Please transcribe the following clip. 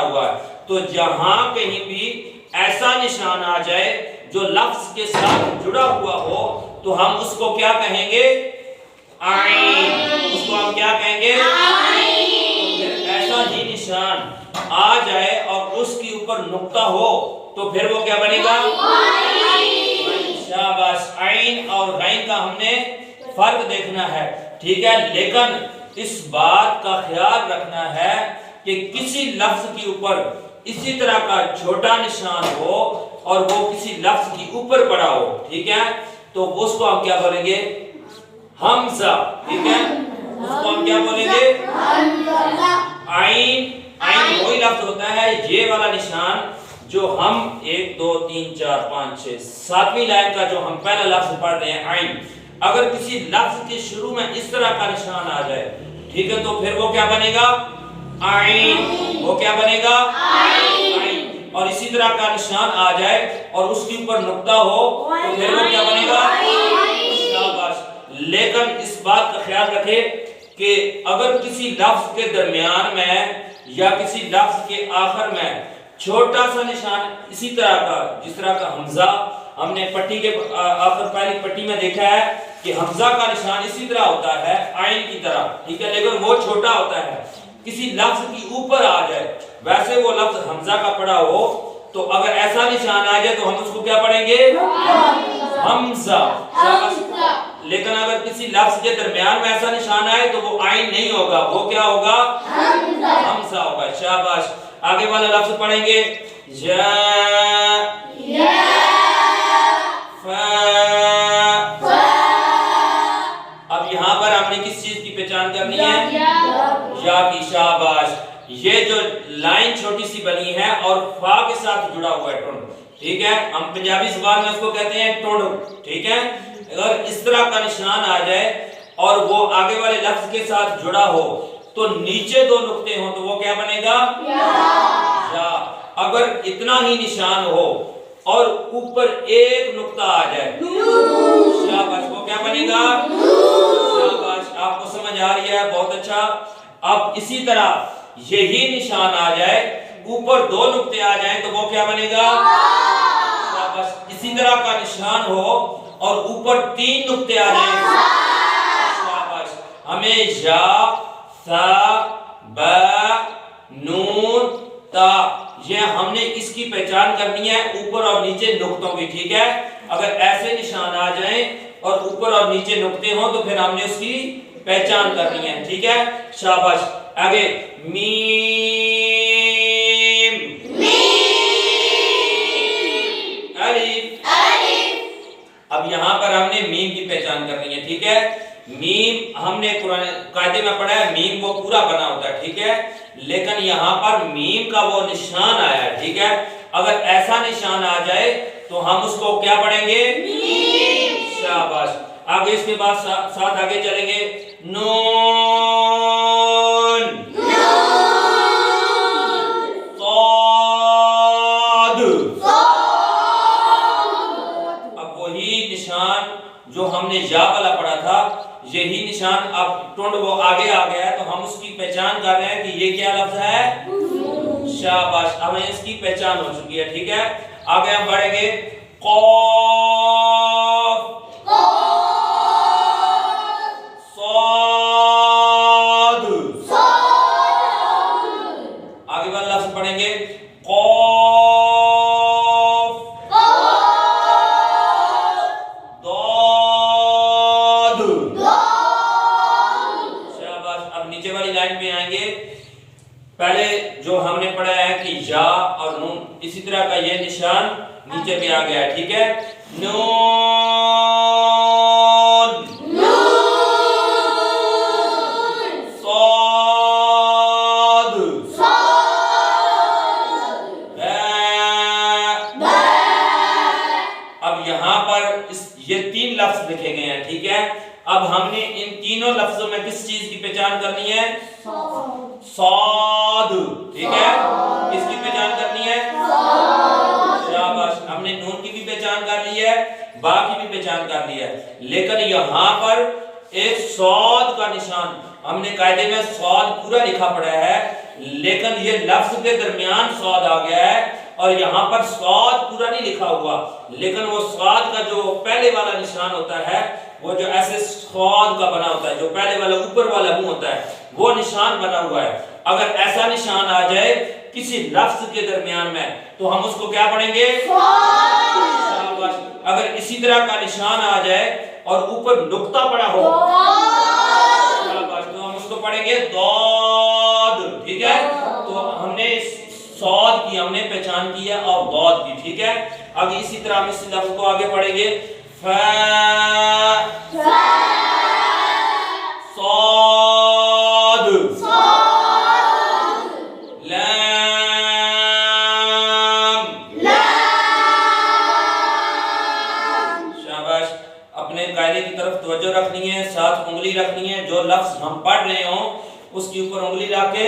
ہوا ہے، تو جہاں کہیں بھی ایسا نشان آ جائے جو لفظ کے ساتھ جڑا ہوا ہو تو ہم اس کو کیا کہیں گے؟ عین۔ اس کو ہم کیا کہیں گے؟ عین۔ ایسا ہی نشان آ جائے اور اس کے اوپر نقطہ ہو تو پھر وہ کیا بنے گا؟ شاباش۔ عین اور غین کا ہم نے فرق دیکھنا ہے، ٹھیک ہے، لیکن اس بات کا خیال رکھنا ہے کہ کسی لفظ کے اوپر اسی طرح کا چھوٹا نشان ہو اور وہ کسی لفظ کے اوپر پڑا ہو، ٹھیک ہے، تو اس کو ہم کیا بولیں گے؟ حمزہ، ٹھیک ہے، اس کو ہم کیا بولیں گے؟ عین۔ عین وہی لفظ ہوتا ہے، یہ والا نشان جو ہم 1 2 3 4 5 6 7ویں لائن کا جو ہم پہلا لفظ پڑھ رہے ہیں عین، اگر کسی لفظ کے شروع میں اس طرح کا نشان آ جائے، ٹھیک ہے، تو پھر وہ کیا بنے گا؟ عین۔ وہ کیا بنے گا؟ عین۔ اور اسی طرح کا نشان آ جائے اور اس کے اوپر نقطہ ہو تو پھر وہ کیا بنے گا؟ شاباش۔ لیکن اس بات کا خیال رکھے کہ اگر کسی لفظ کے درمیان میں یا کسی لفظ کے آخر میں چھوٹا سا نشان اسی طرح کا، جس طرح کا حمزہ ہم نے پٹی کے آخر پہلی پٹی میں دیکھا ہے کہ حمزہ کا نشان اسی طرح ہوتا ہے عین کی طرح، ٹھیک ہے، لیکن وہ چھوٹا ہوتا ہے، کسی لفظ کی اوپر آ جائے، ویسے وہ لفظ حمزہ کا پڑا ہو تو اگر ایسا نشان آ جائے تو ہم اس کو کیا پڑھیں گے؟ حمزہ۔ لیکن اگر کسی لفظ کے درمیان میں ایسا نشان آئے تو وہ عین نہیں ہوگا، وہ کیا ہوگا؟ حمزہ ہوگا۔ شاباش۔ آگے والا لفظ پڑھیں گے، اب یہاں پر ہم نے کس چیز کی پہچان کرنی ہے؟ یا کی۔ شاباش۔ یہ جو لائن چھوٹی سی بنی ہے اور فا کے ساتھ جڑا ہوا ہے ٹنڈ، ٹھیک ہے، ہم پنجابی زبان میں اس کو کہتے ہیں ٹنڈ، ٹھیک ہے، اگر اس طرح کا نشان آ جائے اور وہ آگے والے لفظ کے ساتھ جڑا ہو تو نیچے 2 نقطے ہوں تو وہ کیا بنے گا؟ یا۔ اگر اتنا ہی نشان ہو اور اوپر 1 نقطہ آ جائے، شاباش، وہ کیا بنے گا؟ شاباش۔ آپ کو سمجھ آ رہی ہے؟ بہت اچھا۔ اب اسی طرح یہی نشان آ جائے، اوپر 2 نقطے آ جائیں تو وہ کیا بنے گا؟ شاباش۔ اسی طرح کا نشان ہو اور اوپر 3 نقطے آ جائیں، شاباش، ہمیں یا، سا، با، نون، تا، یہ ہم نے اس کی پہچان کرنی ہے اوپر اور نیچے نقطوں کی، ٹھیک ہے، اگر ایسے نشان آ جائیں اور اوپر اور نیچے نقطے ہوں تو پھر ہم نے اس کی پہچان کرنی ہے، ٹھیک ہے، شاباش۔ آگے میم، الف۔ اب یہاں پر ہم نے میم کی پہچان کرنی ہے، ٹھیک ہے، میم ہم نے قرآن قاعدے میں پڑھا ہے میم وہ پورا بنا ہوتا ہے، ٹھیک ہے، لیکن یہاں پر میم کا وہ نشان آیا ہے، ٹھیک ہے، اگر ایسا نشان آ جائے تو ہم اس کو کیا پڑھیں گے؟ میم۔ شاباش۔ آگے اس کے بعد ساتھ آگے چلیں گے، نون، صاد۔ اب وہی نشان جو ہم نے یا والا پڑھا تھا، یہی نشان اب ٹنڈ وہ آگے آ گیا ہے تو ہم اس کی پہچان کر رہے ہیں کہ یہ کیا لفظ ہے؟ شاباش۔ ہمیں اس کی پہچان ہو چکی ہے، ٹھیک ہے، آگے ہم پڑھیں گے، قاف، صاد، آگے والا لفظ پڑھیں گے، قاف، ضاد۔ شاباش۔ اب نیچے والی لائن پہ آئیں گے، پہلے جو ہم نے پڑھا ہے کہ یا اور نون، اسی طرح کا یہ نشان نیچے پہ آ گیا ہے، ٹھیک ہے، نون، صاد، با۔ اب یہاں پر یہ 3 لفظ لکھے گئے ہیں، ٹھیک ہے، اب ہم نے ان تینوں لفظوں میں کس چیز کی پہچان کرنی ہے؟ صاد، ٹھیک ہے، کس کی پہچان کرنی ہے؟ شاباش۔ ہم نے نون کی بھی پہچان کر لی ہے، با کی بھی پہچان کر لی ہے، لیکن یہاں پر ایک صاد کا نشان، ہم نے قاعدے میں صاد پورا لکھا پڑا ہے لیکن یہ لفظ کے درمیان صاد آ گیا ہے اور یہاں پر صاد پورا نہیں لکھا ہوا، لیکن وہ صاد کا جو پہلے والا نشان ہوتا ہے وہ جو ایسے صاد کا بنا ہوتا ہے، جو پہلے والا اوپر والا منہ ہوتا ہے وہ نشان بنا ہوا ہے۔ اگر ایسا نشان آ جائے کسی لفظ کے درمیان میں تو ہم اس کو کیا پڑھیں گے؟ شاباش۔ اگر اسی طرح کا نشان آ جائے اور اوپر نقطہ پڑا ہو شاباش تو ہم اس کو پڑھیں گے ضاد، ٹھیک ہے؟ تو ہم نے صاد کی ہم نے پہچان کی ہے اور ضاد کی، ٹھیک ہے؟ اب اسی طرح ہم اس لفظ کو آگے پڑھیں گے فا صاد لام شاباش۔ اپنے قاعدے کی طرف توجہ رکھنی ہے، ساتھ انگلی رکھنی ہے، جو لفظ ہم پڑھ رہے ہوں اس کے اوپر انگلی رکھ کے